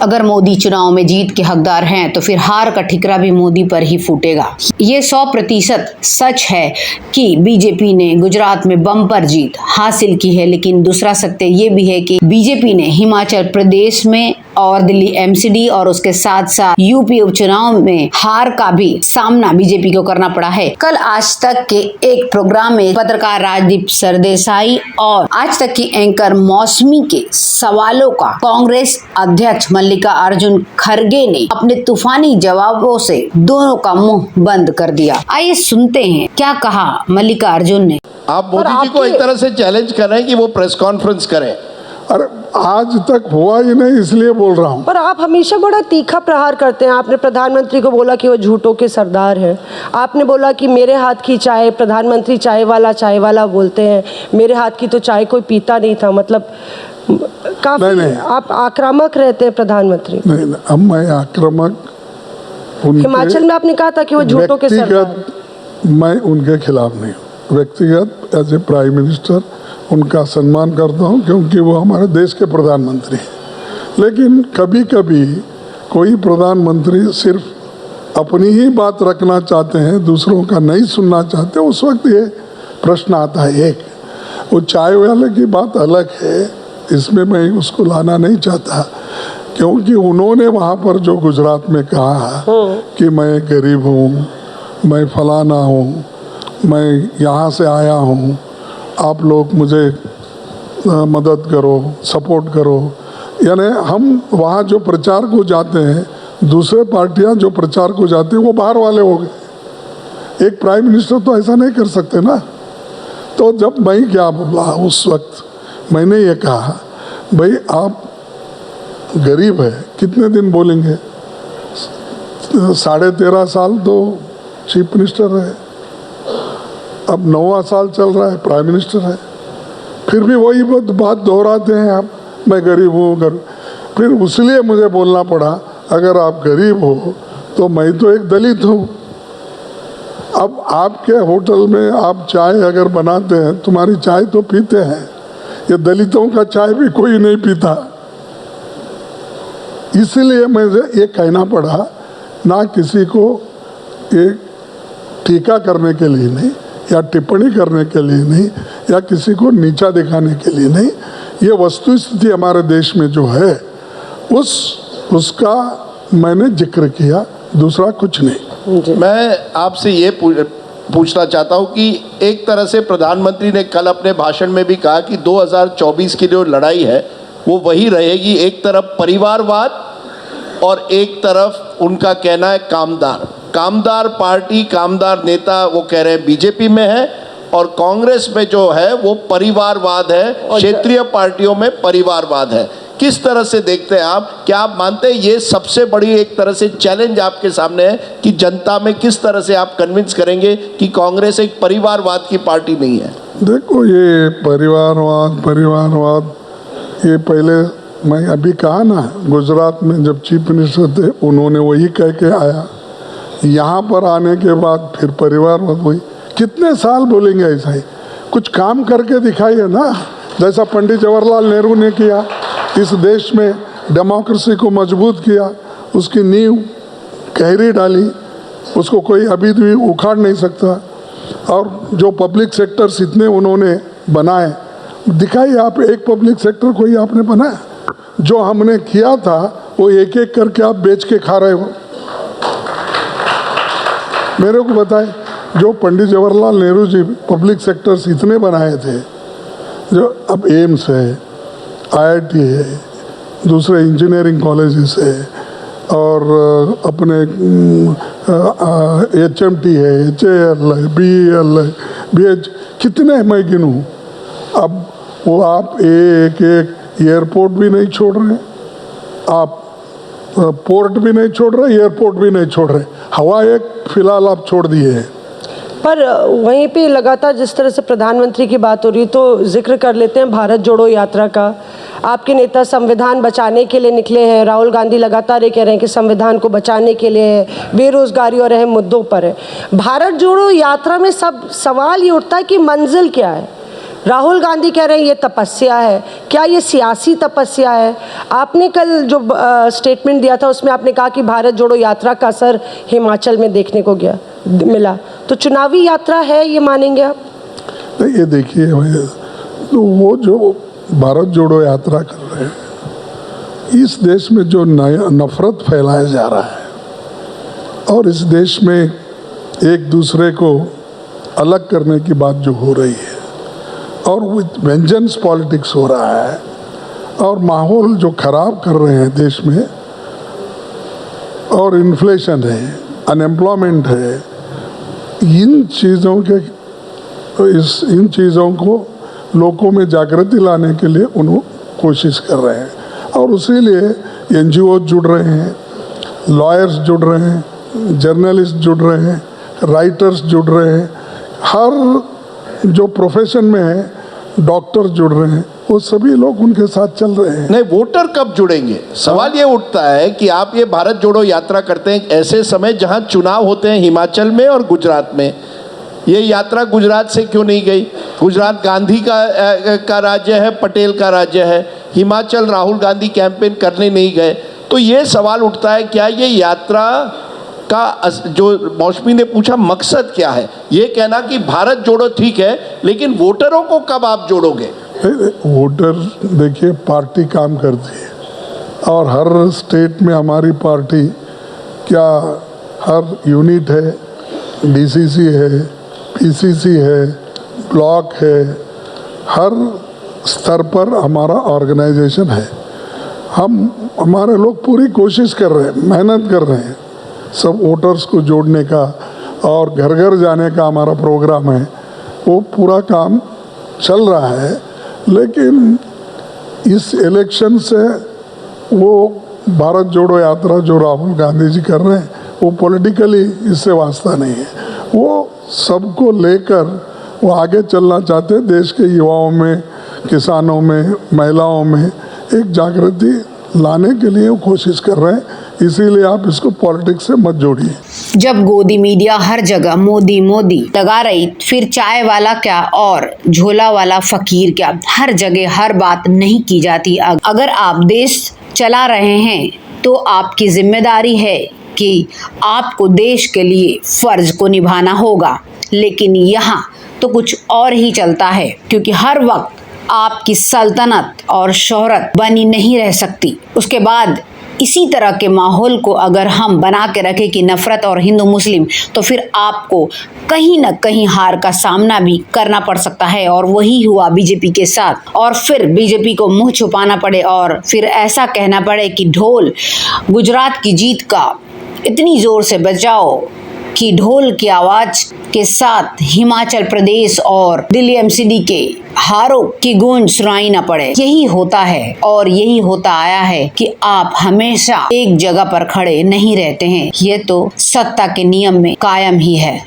अगर मोदी चुनाव में जीत के हकदार हैं तो फिर हार का ठिकरा भी मोदी पर ही फूटेगा। ये 100% सच है कि बीजेपी ने गुजरात में बम्पर जीत हासिल की है, लेकिन दूसरा सत्य ये भी है कि बीजेपी ने हिमाचल प्रदेश में और दिल्ली एमसीडी और उसके साथ साथ यूपी उपचुनाव में हार का भी सामना बीजेपी को करना पड़ा है। कल आज तक के एक प्रोग्राम में पत्रकार राजदीप सरदेसाई और आज तक की एंकर मौसमी के सवालों का कांग्रेस अध्यक्ष मल्लिकार्जुन खड़गे ने अपने तूफानी जवाबों से दोनों का मुंह बंद कर दिया। आइए सुनते हैं क्या कहा मल्लिकार्जुन ने। आप मोदी जी को एक तरह से चैलेंज कर रहे हैं कि वो प्रेस कॉन्फ्रेंस करें। अरे आज तक हुआ ही नहीं, इसलिए बोल रहा हूँ। पर आप हमेशा बड़ा तीखा प्रहार करते हैं। आपने प्रधानमंत्री को बोला कि वो झूठों के सरदार हैं। आपने बोला कि मेरे हाथ की चाय, प्रधानमंत्री चाय वाला बोलते हैं, मेरे हाथ की तो चाय कोई पीता नहीं था। मतलब काफी नहीं। आप आक्रामक रहते हैं प्रधानमंत्री। नहीं, अब मैं आक्रामक हिमाचल में आपने कहा था कि वो झूठों के सरदार। मैं उनके खिलाफ नहीं हूँ। व्यक्तिगत एज ए प्राइम मिनिस्टर उनका सम्मान करता हूं, क्योंकि वो हमारे देश के प्रधानमंत्री हैं। लेकिन कभी कभी कोई प्रधानमंत्री सिर्फ अपनी ही बात रखना चाहते हैं, दूसरों का नहीं सुनना चाहते, उस वक्त ये प्रश्न आता है। एक वो चाय वाले की बात अलग है, इसमें मैं उसको लाना नहीं चाहता, क्योंकि उन्होंने वहाँ पर जो गुजरात में कहा कि मैं गरीब हूँ, मैं फलाना हूँ, मैं यहाँ से आया हूँ, आप लोग मुझे मदद करो, सपोर्ट करो। यानी हम वहाँ जो प्रचार को जाते हैं, दूसरे पार्टियाँ जो प्रचार को जाती हैं वो बाहर वाले हो गए। एक प्राइम मिनिस्टर तो ऐसा नहीं कर सकते ना। तो जब मैं क्या बोला उस वक्त, मैंने ये कहा भाई आप गरीब है, कितने दिन बोलेंगे? 13.5 साल तो चीफ मिनिस्टर रहे, अब 9वां साल चल रहा है, प्राइम मिनिस्टर है, फिर भी वही बात दोहराते हैं आप, मैं गरीब हूँ। फिर उसलिए मुझे बोलना पड़ा, अगर आप गरीब हो तो मैं तो एक दलित हूँ। अब आपके होटल में आप चाय अगर बनाते हैं, तुम्हारी चाय तो पीते हैं, ये दलितों का चाय भी कोई नहीं पीता। इसलिए मुझे ये कहना पड़ा, ना किसी को एक टीका करने के लिए नहीं, या टिप्पणी करने के लिए नहीं, या किसी को नीचा दिखाने के लिए नहीं। ये वस्तुस्थिति हमारे देश में जो है उसका मैंने जिक्र किया, दूसरा कुछ नहीं। मैं आपसे ये पूछना चाहता हूँ कि एक तरह से प्रधानमंत्री ने कल अपने भाषण में भी कहा कि 2024 की जो लड़ाई है वो वही रहेगी। एक तरफ परिवारवाद और एक तरफ उनका कहना है कामदार पार्टी, कामदार नेता वो कह रहे हैं बीजेपी में है, और कांग्रेस में जो है वो परिवारवाद है, क्षेत्रीय पार्टियों में परिवारवाद है। किस तरह से देखते हैं आप? क्या आप मानते हैं ये सबसे बड़ी एक तरह से चैलेंज आपके सामने है कि जनता में किस तरह से आप कन्विंस करेंगे कि कांग्रेस एक परिवारवाद की पार्टी नहीं है? देखो, ये परिवारवाद ये पहले मैं अभी कहा ना, गुजरात में जब चीफ मिनिस्टर थे उन्होंने वही कह के आया। यहाँ पर आने के बाद फिर परिवारवाद वही। कितने साल बोलेंगे ऐसा ही? कुछ काम करके दिखाइए ना, जैसा पंडित जवाहरलाल नेहरू ने किया, इस देश में डेमोक्रेसी को मजबूत किया, उसकी नींव गहरी डाली, उसको कोई अभी भी उखाड़ नहीं सकता। और जो पब्लिक सेक्टर्स इतने उन्होंने बनाए, दिखाइए आप एक पब्लिक सेक्टर कोई आपने बनाया? जो हमने किया था वो एक एक करके आप बेच के खा रहे हो। मेरे को बताएं, जो पंडित जवाहरलाल नेहरू जी पब्लिक सेक्टर्स इतने बनाए थे, जो अब एम्स है, IIT है, दूसरे इंजीनियरिंग कॉलेजेस है, और अपने HMT है, HAL है, BEL है, BH, कितने मैं गिनूं? अब वो आप एक एयरपोर्ट भी नहीं छोड़ रहे, आप पोर्ट भी नहीं छोड़ रहे, एयरपोर्ट भी नहीं छोड़ रहे, हवा एक फिलहाल आप छोड़ दिए हैं। पर वहीं पे लगातार जिस तरह से प्रधानमंत्री की बात हो रही, तो जिक्र कर लेते हैं भारत जोड़ो यात्रा का। आपके नेता संविधान बचाने के लिए निकले हैं। राहुल गांधी लगातार ये कह रहे हैं कि संविधान को बचाने के लिए बेरोजगारी और अहम मुद्दों पर है। भारत जोड़ो यात्रा में सब सवाल ये उठता है कि मंजिल क्या है? राहुल गांधी कह रहे हैं ये तपस्या है। क्या ये सियासी तपस्या है? आपने कल जो स्टेटमेंट दिया था उसमें आपने कहा कि भारत जोड़ो यात्रा का असर हिमाचल में देखने को मिला, तो चुनावी यात्रा है ये मानेंगे आप? नहीं, ये देखिए तो वो जो भारत जोड़ो यात्रा कर रहे हैं, इस देश में जो नफरत फैलाया जा रहा है और इस देश में एक दूसरे को अलग करने की बात जो हो रही है और विथ वेंजेंस पॉलिटिक्स हो रहा है और माहौल जो खराब कर रहे हैं देश में, और इन्फ्लेशन है, अनएम्प्लॉयमेंट है, इन चीज़ों को लोगों में जागृति लाने के लिए उन्होंने कोशिश कर रहे हैं और उसी लिए एनजीओ जुड़ रहे हैं, लॉयर्स जुड़ रहे हैं, जर्नलिस्ट जुड़ रहे हैं, राइटर्स जुड़ रहे हैं, हर जो प्रोफेशन में है डॉक्टर जुड़ रहे हैं, वो सभी लोग उनके साथ चल रहे हैं। नहीं, वोटर कब जुड़ेंगे? सवाल ये उठता है कि आप ये भारत जोड़ो यात्रा करते हैं ऐसे समय जहां चुनाव होते हैं हिमाचल में और गुजरात में। ये यात्रा गुजरात से क्यों नहीं गई? गुजरात गांधी का राज्य है, पटेल का राज्य है। हिमाचल राहुल गांधी कैंपेन करने नहीं गए। तो ये सवाल उठता है, क्या ये यात्रा का जो मौसमी ने पूछा मकसद क्या है? ये कहना कि भारत जोड़ो ठीक है, लेकिन वोटरों को कब आप जोड़ोगे? वोटर देखिए पार्टी काम करती है और हर स्टेट में हमारी पार्टी क्या हर यूनिट है, डीसीसी है, पीसीसी है, ब्लॉक है, हर स्तर पर हमारा ऑर्गेनाइजेशन है। हमारे लोग पूरी कोशिश कर रहे हैं, मेहनत कर रहे हैं सब वोटर्स को जोड़ने का, और घर घर जाने का हमारा प्रोग्राम है, वो पूरा काम चल रहा है। लेकिन इस इलेक्शन से वो भारत जोड़ो यात्रा जो राहुल गांधी जी कर रहे हैं वो पॉलिटिकली इससे वास्ता नहीं है। वो सबको लेकर वो आगे चलना चाहते हैं, देश के युवाओं में, किसानों में, महिलाओं में एक जागृति लाने के लिए वो कोशिश कर रहे हैं। इसीलिए आप इसको पॉलिटिक्स से मत जोड़िए। जब गोदी मीडिया हर जगह मोदी मोदी लगा रही, फिर चाय वाला क्या और झोला वाला फकीर क्या, हर जगह हर बात नहीं की जाती। अगर आप देश चला रहे हैं तो आपकी जिम्मेदारी है कि आपको देश के लिए फर्ज को निभाना होगा। लेकिन यहाँ तो कुछ और ही चलता है, क्योंकि हर वक्त आपकी सल्तनत और शोहरत बनी नहीं रह सकती। उसके बाद इसी तरह के माहौल को अगर हम बना के रखें कि नफरत और हिंदू मुस्लिम, तो फिर आपको कहीं न कहीं हार का सामना भी करना पड़ सकता है। और वही हुआ बीजेपी के साथ। और फिर बीजेपी को मुंह छुपाना पड़े और फिर ऐसा कहना पड़े कि ढोल गुजरात की जीत का इतनी जोर से बजाओ कि ढोल की आवाज के साथ हिमाचल प्रदेश और दिल्ली एमसीडी के हारों की गूंज सुनाई न पड़े। यही होता है और यही होता आया है कि आप हमेशा एक जगह पर खड़े नहीं रहते हैं। ये तो सत्ता के नियम में कायम ही है।